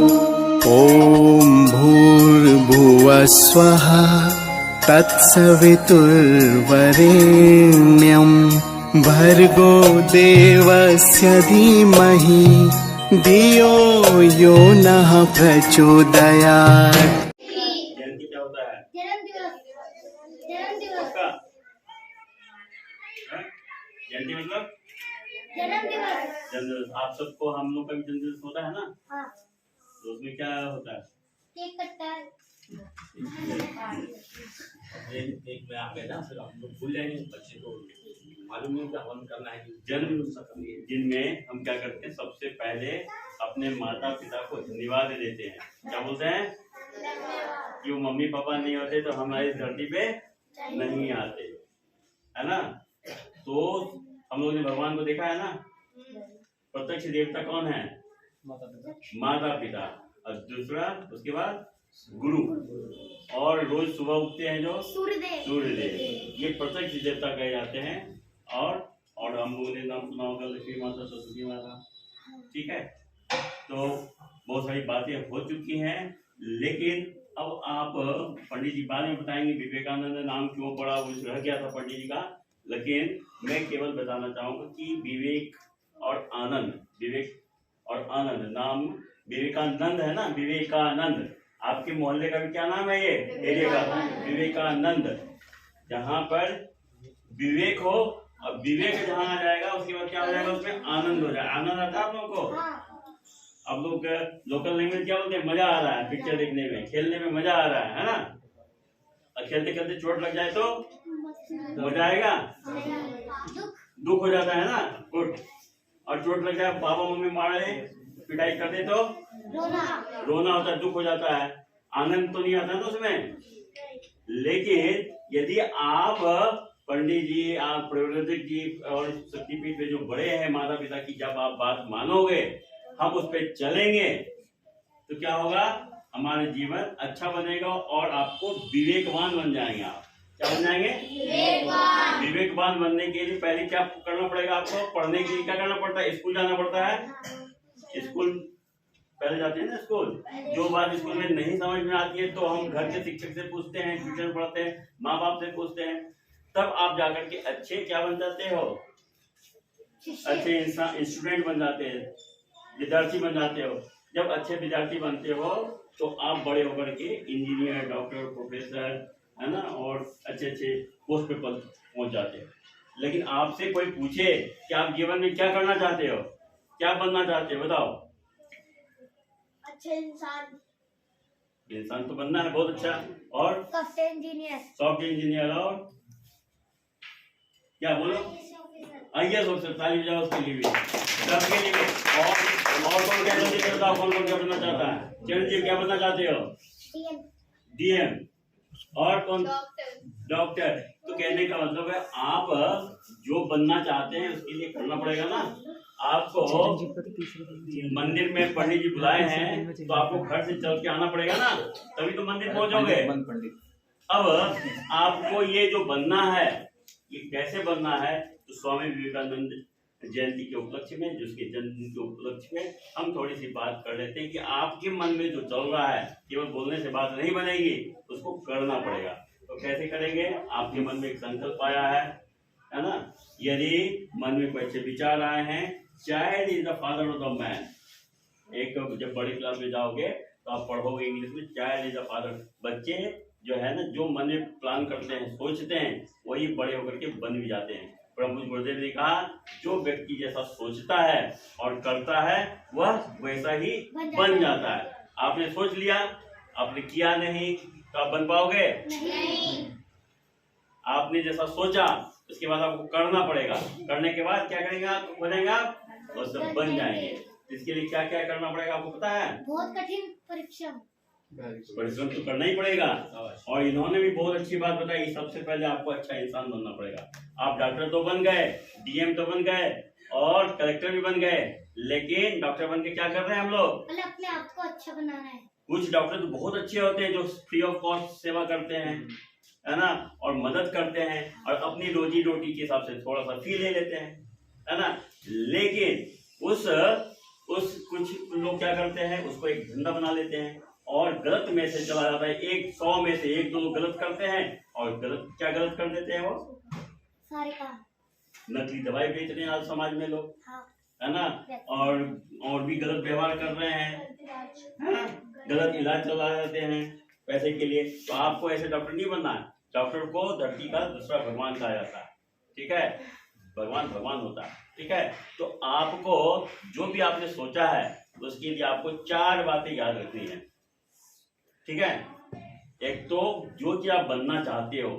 ॐ भूर्भुवः स्वः तत्सवितुर्वरेण्यं भर्गो देवस्य धीमहि धियो यो नः प्रचोदयात्। जयंती क्या होता है? जन्म दिवस। जन्म दिवस। उसका जयंती मतलब जन्म दिवस। जन्मदिवस। आप सबको हम लोग का भी जन्मदिवस होता है ना? हाँ। तो उसमें क्या होता है? केक कटता है। एक में आ गए ना, फिर हम लोग भूल जाएंगे, बच्चे को मालूम नहीं होता हवन करना है कि जन्मदिवस करनी है, जिनमें हम क्या करते हैं, सबसे पहले अपने माता पिता को धन्यवाद देते हैं। क्या बोलते हैं कि वो मम्मी पापा नहीं होते तो हमारी धरती पे नहीं आते, है ना? तो हम लोगों ने भगवान को देखा है ना, प्रत्यक्ष देवता कौन है? माता पिता। और दूसरा उसके बाद गुरु, और रोज सुबह उठते हैं जो सूर्यदेव, ये प्रत्यक्ष देवता कहे जाते हैं। और हम लोगों ने नाम सुना होगा लक्ष्मी माता, सरस्वती माता, ठीक है? तो बहुत सारी बातें हो चुकी हैं, लेकिन अब आप पंडित जी बाद में बताएंगे विवेकानंद नाम क्यों पड़ा, वो रह गया था पंडित जी का। लेकिन मैं केवल बताना चाहूंगा कि विवेक और आनंद नाम विवेकानंद है ना, विवेकानंद। आपके मोहल्ले का भी क्या नाम है? ये एरिया का विवेकानंद। जहाँ पर विवेक हो और विवेक जहाँ आ जाएगा उसके बाद क्या हो जाएगा, उसमें आनंद हो जाएगा। आनंद आता है आप लोगों को? अब लोग लोकल लैंग्वेज क्या बोलते हैं? मजा आ रहा है, पिक्चर देखने में, खेलने में मजा आ रहा है ना? और खेलते खेलते चोट लग जाए तो हो जाएगा, दुख हो जाता है ना, गुड। और चोट लग जाए, पापा मम्मी मारे, पिटाई कर दे तो रोना होता है, दुख हो जाता है, आनंद तो नहीं आता ना उसमें। लेकिन यदि आप पंडित जी, आप प्रबोधित जी और शक्तिपीठ पे जो बड़े हैं माता पिता की, जब आप बात मानोगे, हम उस पर चलेंगे, तो क्या होगा, हमारा जीवन अच्छा बनेगा और आपको विवेकवान बन जाएंगे। आप क्या बन जाएंगे? विवेकवान बनने के लिए पहले क्या करना पड़ेगा आपको? पढ़ने के लिए क्या करना पड़ता है? स्कूल जाना पड़ता है। स्कूल पहले जाते हैं ना स्कूल, जो बात स्कूल में नहीं समझ में आती है तो हम घर के शिक्षक से पूछते हैं, ट्यूशन पढ़ते हैं, माँ बाप से पूछते हैं, तब आप जाकर के अच्छे क्या बन जाते हो? अच्छे इंसान, स्टूडेंट बन जाते हैं, विद्यार्थी बन जाते हो। जब अच्छे विद्यार्थी बनते हो तो आप बड़े होकर के इंजीनियर, डॉक्टर, प्रोफेसर, है ना, और अच्छे अच्छे पोस्ट पे पहुंच जाते हो। लेकिन आपसे कोई पूछे कि आप जीवन में क्या करना चाहते हो, क्या बनना चाहते हो, बताओ। अच्छे इंसान तो बनना है, बहुत अच्छा। और सॉफ्टवेयर इंजीनियर, और क्या बोलो? आइए सबसे ताली बजाओ उसके लिए भी, सबके लिए भी। और कौन क्या जल्दी बताओ, कौन क्या बनना चाहता है? चिरंजीव क्या बनना चाहते हो? डीएम। और कौन? डॉक्टर। तो कहने का मतलब है आप जो बनना चाहते हैं उसके लिए करना पड़ेगा ना। आपको मंदिर में पंडित जी बुलाए हैं तो आपको घर से चल के आना पड़ेगा ना, तभी तो मंदिर पहुंचोगे। अब आपको ये जो बनना है, ये कैसे बनना है? तो स्वामी विवेकानंद जयंती के उपलक्ष्य में, जिसके जन्मदिन के उपलक्ष्य में हम थोड़ी सी बात कर लेते हैं कि आपके मन में जो चल रहा है, केवल बोलने से बात नहीं बनेगी, उसको करना पड़ेगा। तो कैसे करेंगे? आपके मन में एक संकल्प आया है ना? यदि मन में कोई अच्छे विचार आए हैं, child is the father of the man. एक जब बड़ी क्लास में जाओगे तो आप पढ़ोगे इंग्लिश में, चाइल्ड इज द फादर। बच्चे जो है ना, जो मन में प्लान करते हैं, सोचते हैं, वही बड़े होकर के बन भी जाते हैं। प्रभु गुरुदेव ने कहा, जो व्यक्ति जैसा सोचता है और करता है वह वैसा ही बन जाता है। आपने सोच लिया, आपने किया नहीं, तो आप बन पाओगे नहीं। आपने जैसा सोचा, उसके बाद आपको करना पड़ेगा, करने के बाद क्या करेंगे आप? बनेगा आप और सब बन जाएंगे। इसके लिए क्या क्या करना पड़ेगा आपको पता है? बहुत कठिन परिश्रम तो करना ही पड़ेगा। और इन्होंने भी बहुत अच्छी बात बताई, सबसे पहले आपको अच्छा इंसान बनना पड़ेगा। आप डॉक्टर तो बन गए, डीएम तो बन गए, और कलेक्टर भी बन गए, लेकिन डॉक्टर बन के क्या कर रहे हैं हम लोग? अपने आप को अच्छा बनाना है। कुछ डॉक्टर तो बहुत अच्छे होते हैं जो फ्री ऑफ कॉस्ट सेवा करते हैं, है ना, और मदद करते हैं, और अपनी रोजी रोटी के हिसाब से थोड़ा सा फी ले लेते हैं, है ना। लेकिन कुछ लोग क्या करते हैं, उसको एक धंधा बना लेते हैं और गलत मैसेज चला जाता है। 100 में से 1-2 लोग गलत करते हैं और गलत कर देते हैं, वो सारे काम। नकली दवाई बेच रहे हैं आज समाज में लोग, हाँ। है ना, और भी गलत व्यवहार कर रहे हैं, है ना, गलत इलाज चला जाते हैं पैसे के लिए। तो आपको ऐसे डॉक्टर नहीं बनना है। डॉक्टर को धरती का दूसरा भगवान कहा जाता है, ठीक है, भगवान होता है, ठीक है। तो आपको जो भी आपने सोचा है उसके लिए आपको 4 बातें याद रखनी है, ठीक है। एक तो जो चीज आप बनना चाहते हो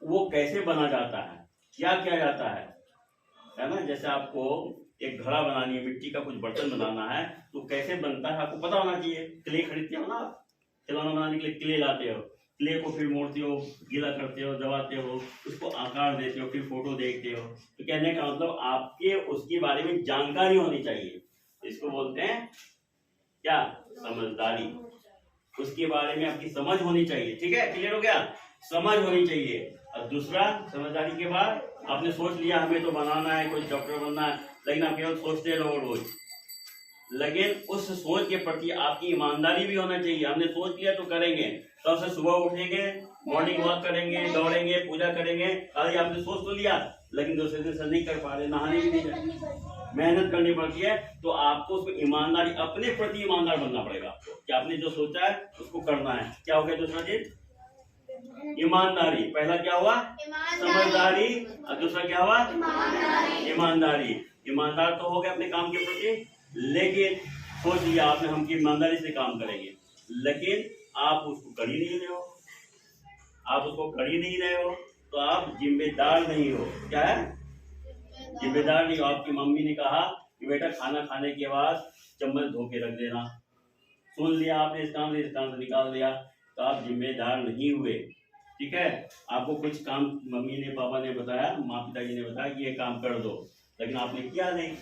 वो कैसे बना जाता है, क्या किया जाता है ना। जैसे आपको एक घड़ा बनानी है, मिट्टी का कुछ बर्तन बनाना है, तो कैसे बनता है आपको पता होना चाहिए। क्ले खरीदते हो ना आप, खिलौना बनाने के लिए क्ले लाते हो, क्ले को फिर मोड़ते हो, गीला करते हो, दबाते हो, उसको आकार देते हो, फिर फोटो देखते हो। तो कहने का मतलब आपके उसके बारे में जानकारी होनी चाहिए। इसको बोलते हैं क्या, समझदारी। उसके बारे में आपकी समझ होनी चाहिए, ठीक है, क्लियर हो गया, समझ होनी चाहिए। और दूसरा, समझदारी के बाद आपने सोच लिया हमें तो बनाना है, कोई डॉक्टर बनना है, लेकिन आप केवल सोचते रहो रोज। लेकिन उस सोच के प्रति आपकी ईमानदारी भी होना चाहिए। हमने सोच लिया तो करेंगे, तो से सुबह उठेंगे, मॉर्निंग वॉक करेंगे, दौड़ेंगे, पूजा करेंगे। अरे आपने सोच तो लिया लेकिन दूसरे दिन से नहीं कर पा रहे, नहाने भी नहीं जाए, मेहनत करनी पड़ती है। तो आपको उसको ईमानदारी, अपने प्रति ईमानदार बनना पड़ेगा आपको कि आपने जो सोचा है उसको करना है। क्या हो गया दूसरा चीज, ईमानदारी। पहला क्या हुआ, समझदारी, और दूसरा क्या हुआ, ईमानदारी। ईमानदार तो हो गए अपने काम के प्रति, लेकिन सोच लिया आपने हम की ईमानदारी से काम करेंगे, लेकिन आप उसको कर ही नहीं रहे हो, आप उसको कर ही नहीं रहे हो, तो आप जिम्मेदार नहीं हो। क्या है, जिम्मेदार नहीं हो। आपकी मम्मी ने कहा कि बेटा खाना खाने के बाद चम्मच धो के रख देना, सुन लिया आपने, इस काम से निकाल दिया, तो आप जिम्मेदार नहीं हुए, ठीक है। आपको कुछ काम मम्मी ने, पापा ने बताया, माँ पिताजी ने बताया कि ये काम कर दो, लेकिन आपने किया नहीं।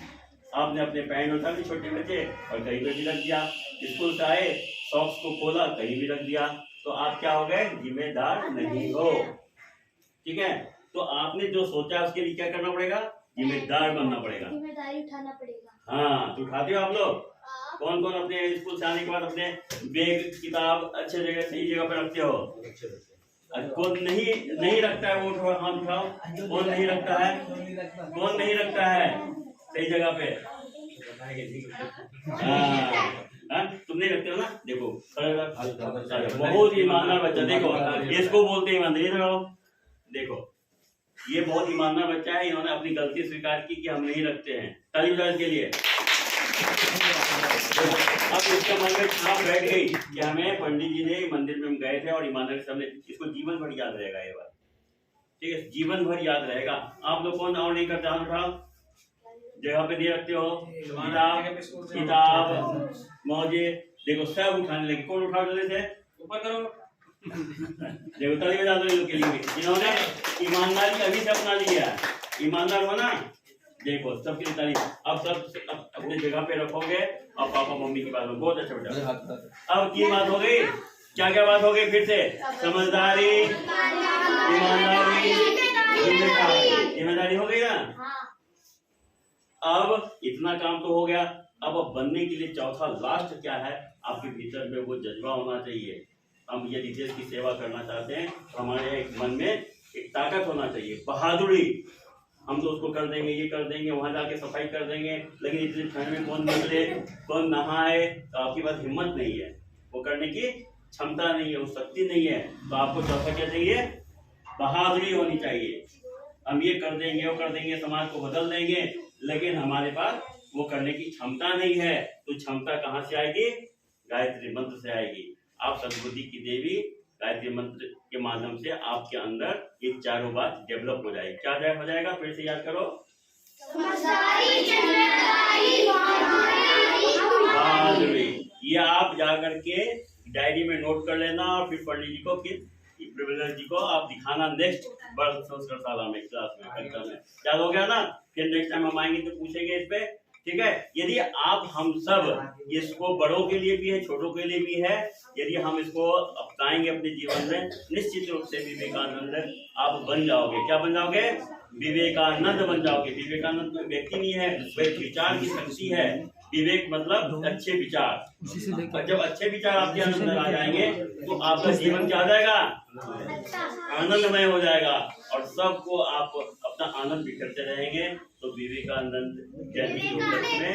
आपने अपने पैंट उठा ली छोटे बच्चे और कहीं पे भी रख दिया, स्कूल से आए सॉक्स को खोला कहीं भी रख दिया, तो आप क्या हो गए, जिम्मेदार नहीं हो, ठीक है। तो आपने जो सोचा उसके लिए क्या करना पड़ेगा, जिम्मेदार बनना पड़ेगा, जिम्मेदारी उठाना पड़ेगा। हाँ, तो उठाते हो आप लोग। कौन कौन अपने स्कूल से आने के बाद अपने बैग किताब अच्छे जगह, सही जगह पे रखते हो? कौन नहीं रखता है, वो उठाओ, हाथ उठाओ। कौन नहीं रखता है, कौन नहीं रखता है सही जगह पे? तुम नहीं रखते हो ना, देखो बहुत ईमानदार बच्चा, देखो इसको बोलते हैं ईमानदारी। देखो ये बहुत ईमानदार बच्चा है, इन्होंने अपनी गलती स्वीकार की कि हम नहीं रखते हैं, ताली बजाओ इसके लिए। अब इसका मन में छाप बैठ गई कि हमें पंडित जी ने मंदिर में हम गए थे और ईमानदारी से हमने, इसको जीवन भर याद रहेगा ये बात, ठीक है, जीवन भर याद रहेगा। आप लोग कौन और नहीं करते, हाथ उठाओ, जगह पे दे रखते हो किताब मौजे, देखो सब उठाने लगे। कौन उठा रहे थे, ऊपर करो, देखो ताली बजा दो लोग के लिए जिन्होंने ईमानदारी अभी से अपना लिया। ईमानदार हो ना, देखो सबके लिए ताली। अब सब अपने जगह पे रखोगे और पापा मम्मी की बात में, बहुत अच्छा बेटा। अब की बात हो गई, क्या क्या बात हो गई फिर से, समझदारी, ईमानदारी, जिम्मेदारी हो गई ना। अब इतना काम तो हो गया, अब बनने के लिए चौथा लास्ट क्या है, आपके भीतर में वो जज्बा होना चाहिए। हम यदि देश की सेवा करना चाहते हैं तो हमारे एक मन में एक ताकत होना चाहिए, बहादुरी। हम तो उसको कर देंगे, ये कर देंगे, वहां जाके सफाई कर देंगे, लेकिन इतनी ठंड में कौन निकले, कौन नहाए, तो आपके पास हिम्मत नहीं है, वो करने की क्षमता नहीं है, वो शक्ति नहीं है। तो आपको चौथा क्या चाहिए, बहादुरी होनी चाहिए। हम ये कर देंगे, वो कर देंगे, समाज को बदल देंगे, लेकिन हमारे पास वो करने की क्षमता नहीं है। तो क्षमता कहाँ से आएगी, गायत्री मंत्र से आएगी। आप सद्बुद्धि की देवी गायत्री मंत्र के माध्यम से आपके अंदर ये चारों बात डेवलप हो जाएगी। क्या हो जाएगा, फिर से याद करो, बहादुरी। ये आप जाकर के डायरी में नोट कर लेना और फिर पंडित जी को, फिर प्रिविलेज जी को आप दिखाना नेक्स्ट वर्ष संस्कृतशाला में, क्लास में, कक्षा में। याद हो गया ना, फिर नेक्स्ट टाइम हम आएंगे तो पूछेंगे इस पे, ठीक है। यदि आप हम सब इसको, बड़ों के लिए भी है, छोटों के लिए भी है, यदि हम इसको अपनाएंगे अपने जीवन में, निश्चित रूप से विवेकानंद आप बन जाओगे। क्या बन जाओगे, विवेकानंद बन जाओगे। विवेकानंद कोई व्यक्ति नहीं है, वह विचार की शक्ति है, विवेक मतलब अच्छे विचार। और जब अच्छे विचार आपके अंदर आ जाएंगे तो आपका जीवन क्या हो जाएगा, आनंदमय हो जाएगा और सबको आप अपना आनंद बिखरते रहेंगे। तो विवेकानंद जयंती के उपलक्ष्य में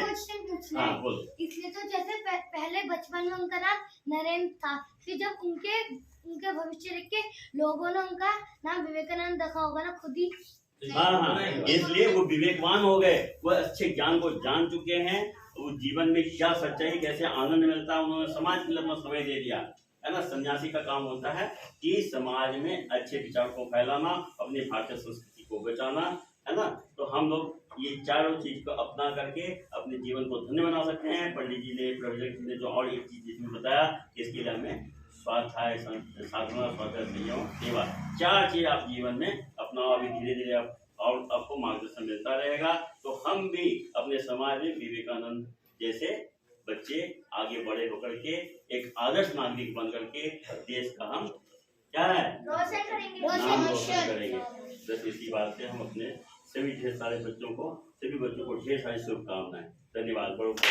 हाँ बोलो। इसलिए तो जैसे पहले बचपन में उनका नाम नरेंद्र था, फिर जब उनके भविष्य देख के लोगों ने उनका नाम विवेकानंद रखा होगा ना खुद ही। हाँ, इसलिए वो विवेकवान हो गए, वो अच्छे ज्ञान को जान चुके हैं, वो जीवन में क्या सच्चाई कैसे आनंद मिलता है उन्होंने समाज के लिए अपना समय दे दिया है ना। सन्यासी का काम होता है कि समाज में अच्छे विचार को फैलाना, अपनी भारतीय संस्कृति को बचाना, है ना। तो हम लोग ये चारों चीज को अपना करके अपने जीवन को धन्य बना सकते हैं। पंडित जी ने, प्रोफेसर जी ने जो और एक चीज इसमें बताया, इसके लिए हमें स्वाध्याय, साधना, स्वाध्याय, संयम, सेवा, चार चीज आप जीवन में अपनाओ। अभी धीरे धीरे और आपको मार्गदर्शन मिलता रहेगा। तो हम भी अपने समाज में विवेकानंद जैसे बच्चे आगे बड़े होकर के एक आदर्श नागरिक बन करके देश का हम क्या है नाम रोशन करेंगे। बस इसी बात से हम अपने सभी ढेर सारे बच्चों को ढेर सारी शुभकामनाएं। धन्यवाद। बड़ों को